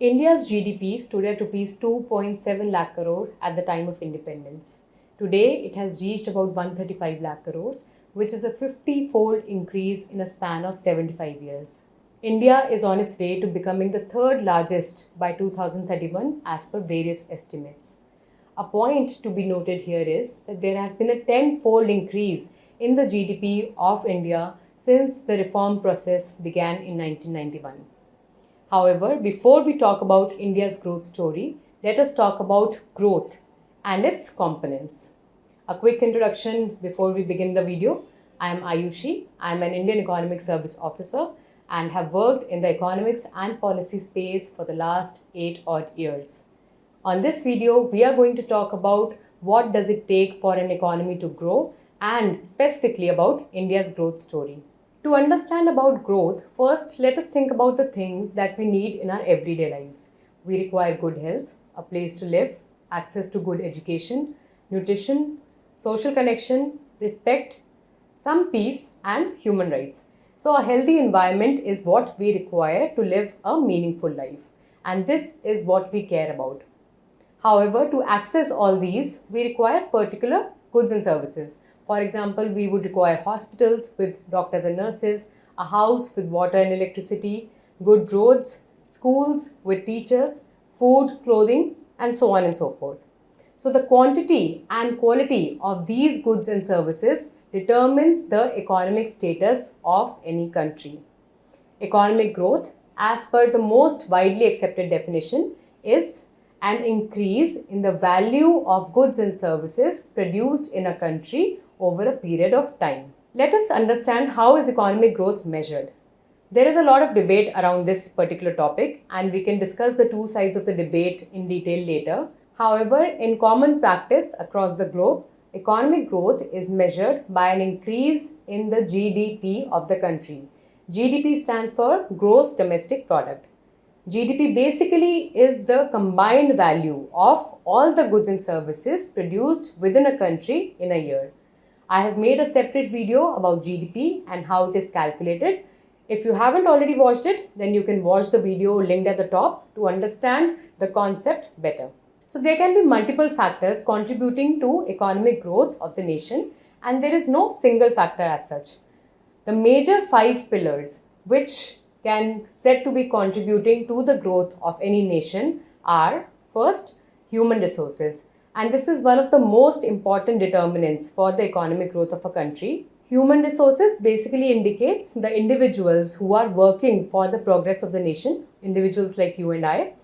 India's GDP stood at rupees 2.7 lakh crore at the time of independence. Today, it has reached about 135 lakh crores, which is a 50-fold increase in a span of 75 years. India is on its way to becoming the third largest by 2031 as per various estimates. A point to be noted here is that there has been a tenfold increase in the GDP of India since the reform process began in 1991. However, before we talk about India's growth story, let us talk about growth and its components. A quick introduction before we begin the video. I am Ayushi. I am an Indian Economic Service Officer and have worked in the economics and policy space for the last 8 odd years. On this video, we are going to talk about what does it take for an economy to grow and specifically about India's growth story. To understand about growth, first let us think about the things that we need in our everyday lives. We require good health, a place to live, access to good education, nutrition, social connection, respect, some peace and human rights. So a healthy environment is what we require to live a meaningful life, and this is what we care about. However, to access all these, we require particular goods and services. For example, we would require hospitals with doctors and nurses, a house with water and electricity, good roads, schools with teachers, food, clothing, and so on and so forth. So the quantity and quality of these goods and services determines the economic status of any country. Economic growth, as per the most widely accepted definition, is an increase in the value of goods and services produced in a country over a period of time. Let us understand how is economic growth measured. There is a lot of debate around this particular topic and we can discuss the two sides of the debate in detail later. However, in common practice across the globe, economic growth is measured by an increase in the GDP of the country. GDP stands for Gross Domestic Product. GDP basically is the combined value of all the goods and services produced within a country in a year. I have made a separate video about GDP and how it is calculated. If you haven't already watched it, then you can watch the video linked at the top to understand the concept better. So there can be multiple factors contributing to economic growth of the nation, and there is no single factor as such. The major 5 pillars which can said to be contributing to the growth of any nation are: first, human resources. And this is one of the most important determinants for the economic growth of a country. Human resources basically indicates the individuals who are working for the progress of the nation, individuals like you and I.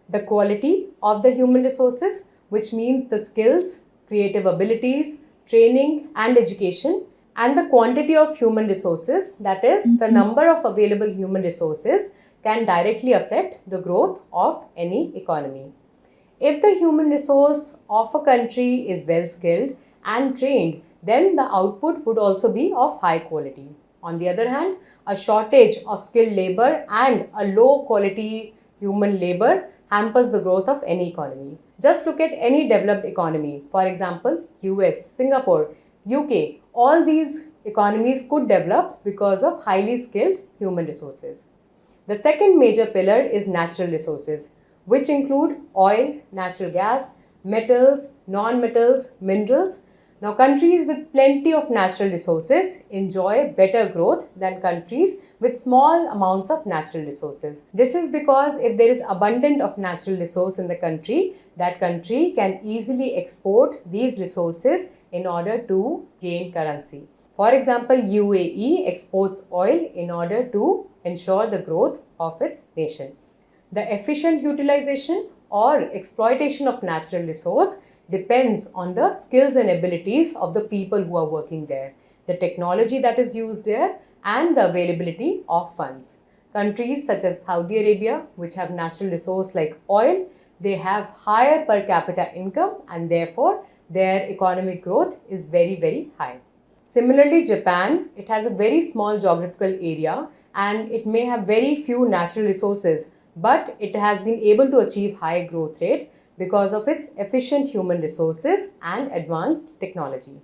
The quality of the human resources, which means the skills, creative abilities, training and education. And the quantity of human resources, that is the number of available human resources, can directly affect the growth of any economy. If the human resource of a country is well skilled and trained, then the output would also be of high quality. On the other hand, a shortage of skilled labor and a low quality human labor hampers the growth of any economy. Just look at any developed economy, for example, US, Singapore, UK. All these economies could develop because of highly skilled human resources. The second major pillar is natural resources, which include oil, natural gas, metals, non-metals, minerals. Now, countries with plenty of natural resources enjoy better growth than countries with small amounts of natural resources. This is because if there is abundant of natural resource in the country, that country can easily export these resources in order to gain currency. For example, UAE exports oil in order to ensure the growth of its nation. The efficient utilization or exploitation of natural resource depends on the skills and abilities of the people who are working there, the technology that is used there, and the availability of funds. Countries such as Saudi Arabia, which have natural resource like oil, they have higher per capita income and therefore their economic growth is very high. Similarly, Japan, it has a very small geographical area and it may have very few natural resources, but it has been able to achieve high growth rate because of its efficient human resources and advanced technology.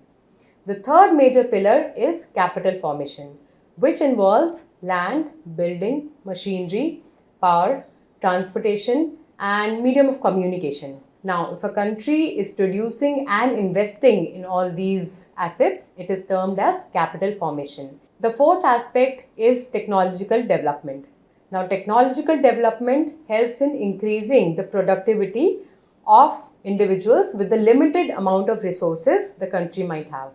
The third major pillar is capital formation, which involves land, building, machinery, power, transportation, and medium of communication. Now, if a country is producing and investing in all these assets, it is termed as capital formation. The fourth aspect is technological development. Now, technological development helps in increasing the productivity of individuals with the limited amount of resources the country might have.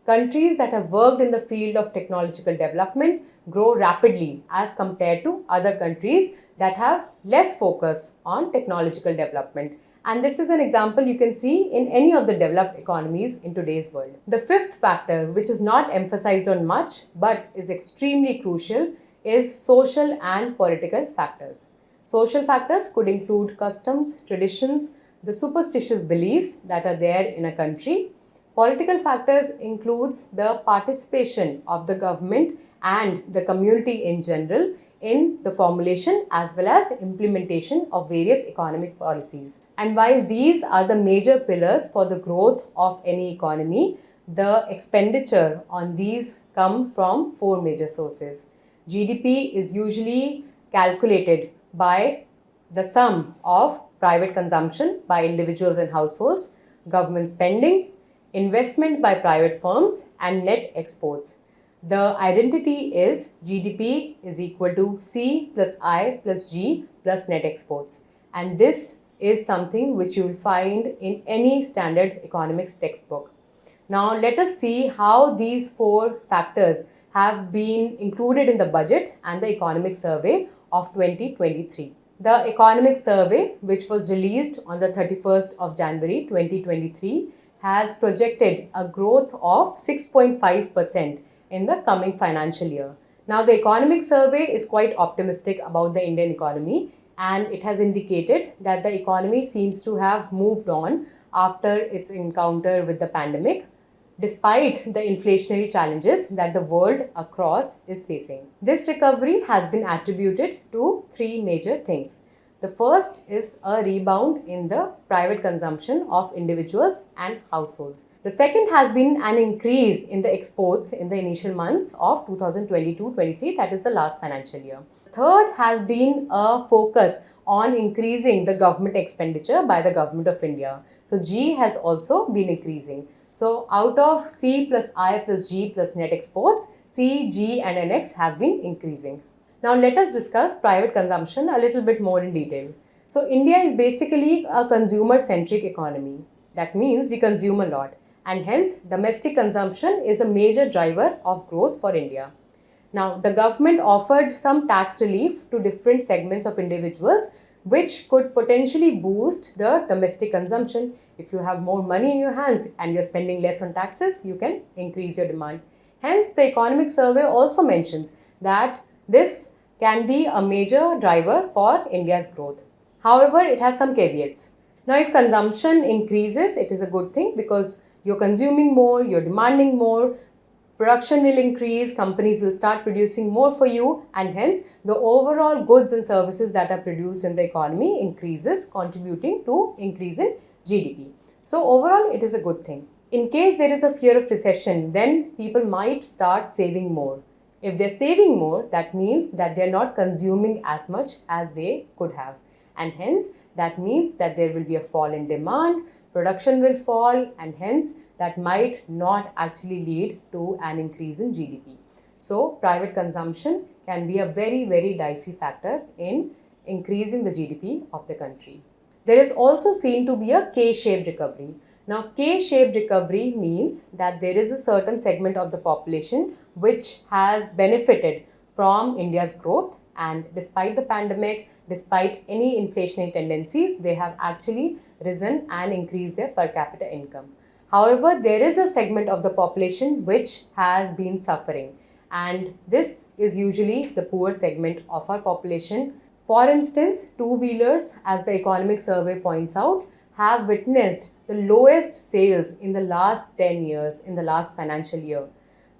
Countries that have worked in the field of technological development grow rapidly as compared to other countries that have less focus on technological development. And this is an example you can see in any of the developed economies in today's world. The fifth factor, which is not emphasized on much but is extremely crucial, is social and political factors. Social factors could include customs, traditions, the superstitious beliefs that are there in a country. Political factors includes the participation of the government and the community in general in the formulation as well as implementation of various economic policies. And while these are the major pillars for the growth of any economy, the expenditure on these come from four major sources. GDP is usually calculated by the sum of private consumption by individuals and households, government spending, investment by private firms, and net exports. The identity is GDP is equal to C plus I plus G plus net exports. And this is something which you will find in any standard economics textbook. Now let us see how these four factors have been included in the budget and the economic survey of 2023. The economic survey, which was released on the 31st of January 2023, has projected a growth of 6.5% in the coming financial year. Now, the economic survey is quite optimistic about the Indian economy, and it has indicated that the economy seems to have moved on after its encounter with the pandemic, despite the inflationary challenges that the world across is facing. This recovery has been attributed to three major things. The first is a rebound in the private consumption of individuals and households. The second has been an increase in the exports in the initial months of 2022-23, that is the last financial year. Third has been a focus on increasing the government expenditure by the government of India. So G has also been increasing. So out of C plus I plus G plus net exports, C, G and NX have been increasing. Now let us discuss private consumption a little bit more in detail. So India is basically a consumer-centric economy. That means we consume a lot, and hence domestic consumption is a major driver of growth for India. Now the government offered some tax relief to different segments of individuals which could potentially boost the domestic consumption. If you have more money in your hands and you're spending less on taxes, you can increase your demand. Hence, the economic survey also mentions that this can be a major driver for India's growth. However, it has some caveats. Now, if consumption increases, it is a good thing because you're consuming more, you're demanding more, production will increase, companies will start producing more for you, and hence the overall goods and services that are produced in the economy increases, contributing to increase in GDP. So overall, it is a good thing. In case there is a fear of recession, then people might start saving more. If they're saving more, that means that they're not consuming as much as they could have. And hence, that means that there will be a fall in demand, production will fall, and hence that might not actually lead to an increase in GDP. So, private consumption can be a very, very dicey factor in increasing the GDP of the country. There is also seen to be a K-shaped recovery. Now, K-shaped recovery means that there is a certain segment of the population which has benefited from India's growth, and despite the pandemic, despite any inflationary tendencies, they have actually risen and increased their per capita income. However, there is a segment of the population which has been suffering, and this is usually the poor segment of our population. For instance, two-wheelers, as the economic survey points out, have witnessed the lowest sales in the last 10 years, in the last financial year.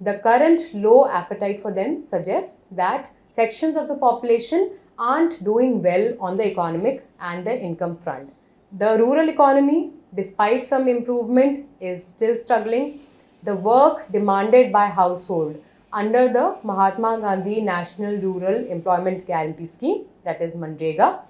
The current low appetite for them suggests that sections of the population aren't doing well on the economic and the income front. The rural economy, despite some improvement, is still struggling. The work demanded by household under the Mahatma Gandhi National Rural Employment Guarantee Scheme, that is Manrega,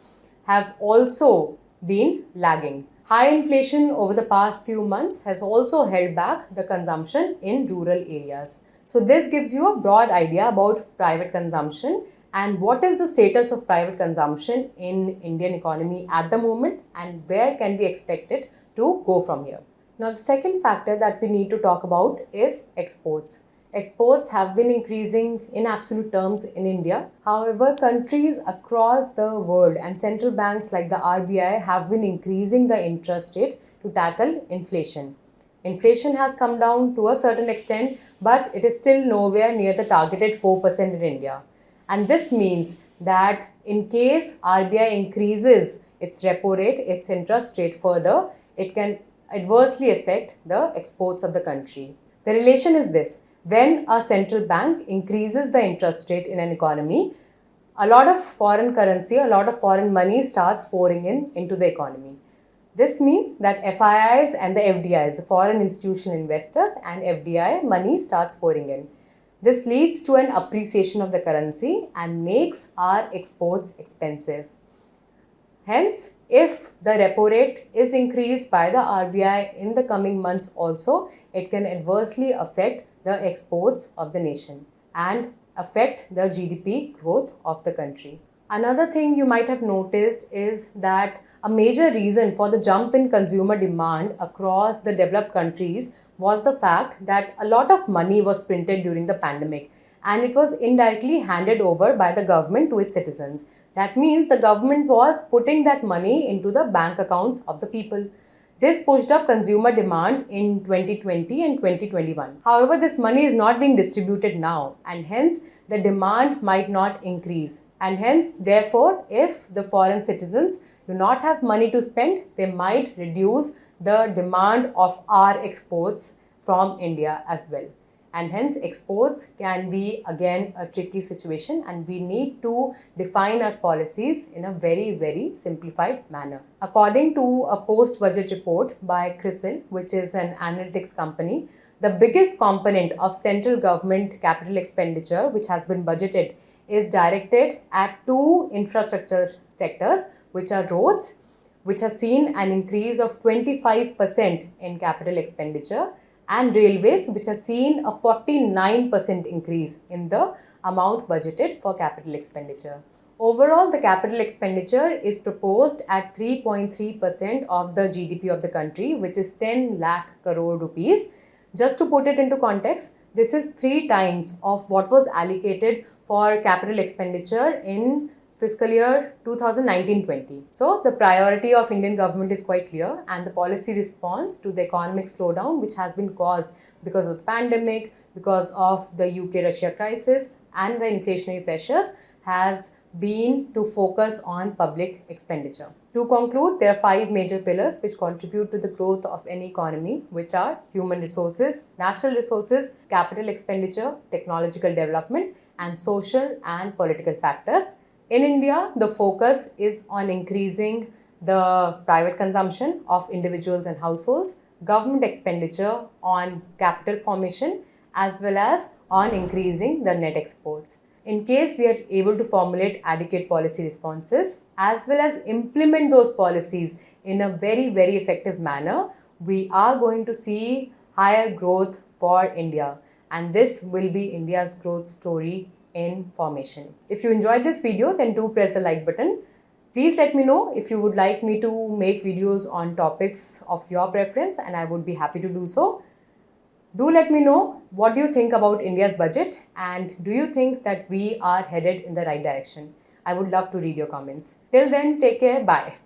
have also been lagging. High inflation over the past few months has also held back the consumption in rural areas. So this gives you a broad idea about private consumption and what is the status of private consumption in Indian economy at the moment and where can we expect it to go from here. Now the second factor that we need to talk about is exports. Exports have been increasing in absolute terms in India. However, countries across the world and central banks like the RBI have been increasing the interest rate to tackle inflation. Inflation has come down to a certain extent, but it is still nowhere near the targeted 4% in India. And this means that in case RBI increases its repo rate, its interest rate further, it can adversely affect the exports of the country. The relation is this: when a central bank increases the interest rate in an economy, a lot of foreign currency, a lot of foreign money starts pouring into the economy. This means that FIIs and the FDIs, the foreign institutional investors and FDI money starts pouring in. This leads to an appreciation of the currency and makes our exports expensive. Hence, if the repo rate is increased by the RBI in the coming months also, it can adversely affect the exports of the nation and affect the GDP growth of the country. Another thing you might have noticed is that a major reason for the jump in consumer demand across the developed countries was the fact that a lot of money was printed during the pandemic and it was indirectly handed over by the government to its citizens. That means the government was putting that money into the bank accounts of the people. This pushed up consumer demand in 2020 and 2021. However, this money is not being distributed now and hence the demand might not increase. And hence, therefore, if the foreign citizens do not have money to spend, they might reduce the demand of our exports from India as well. And hence exports can be again a tricky situation and we need to define our policies in a very simplified manner. According to a post-budget report by CRISIL, which is an analytics company, the biggest component of central government capital expenditure which has been budgeted is directed at two infrastructure sectors, which are roads, which has seen an increase of 25% in capital expenditure, and railways, which has seen a 49% increase in the amount budgeted for capital expenditure. Overall, the capital expenditure is proposed at 3.3% of the GDP of the country, which is 10 lakh crore rupees. Just to put it into context, this is 3 times of what was allocated for capital expenditure in fiscal year 2019-20. So the priority of Indian government is quite clear and the policy response to the economic slowdown which has been caused because of the pandemic, because of the UK-Russia crisis and the inflationary pressures has been to focus on public expenditure. To conclude, there are 5 major pillars which contribute to the growth of any economy, which are human resources, natural resources, capital expenditure, technological development, and social and political factors. In India, the focus is on increasing the private consumption of individuals and households, government expenditure on capital formation, as well as on increasing the net exports. In case we are able to formulate adequate policy responses, as well as implement those policies in a very effective manner, we are going to see higher growth for India. And this will be India's growth story in formation. If you enjoyed this video, then do press the like button. Please let me know if you would like me to make videos on topics of your preference and I would be happy to do so. Do let me know what do you think about India's budget and do you think that we are headed in the right direction? I would love to read your comments. Till then, take care. Bye.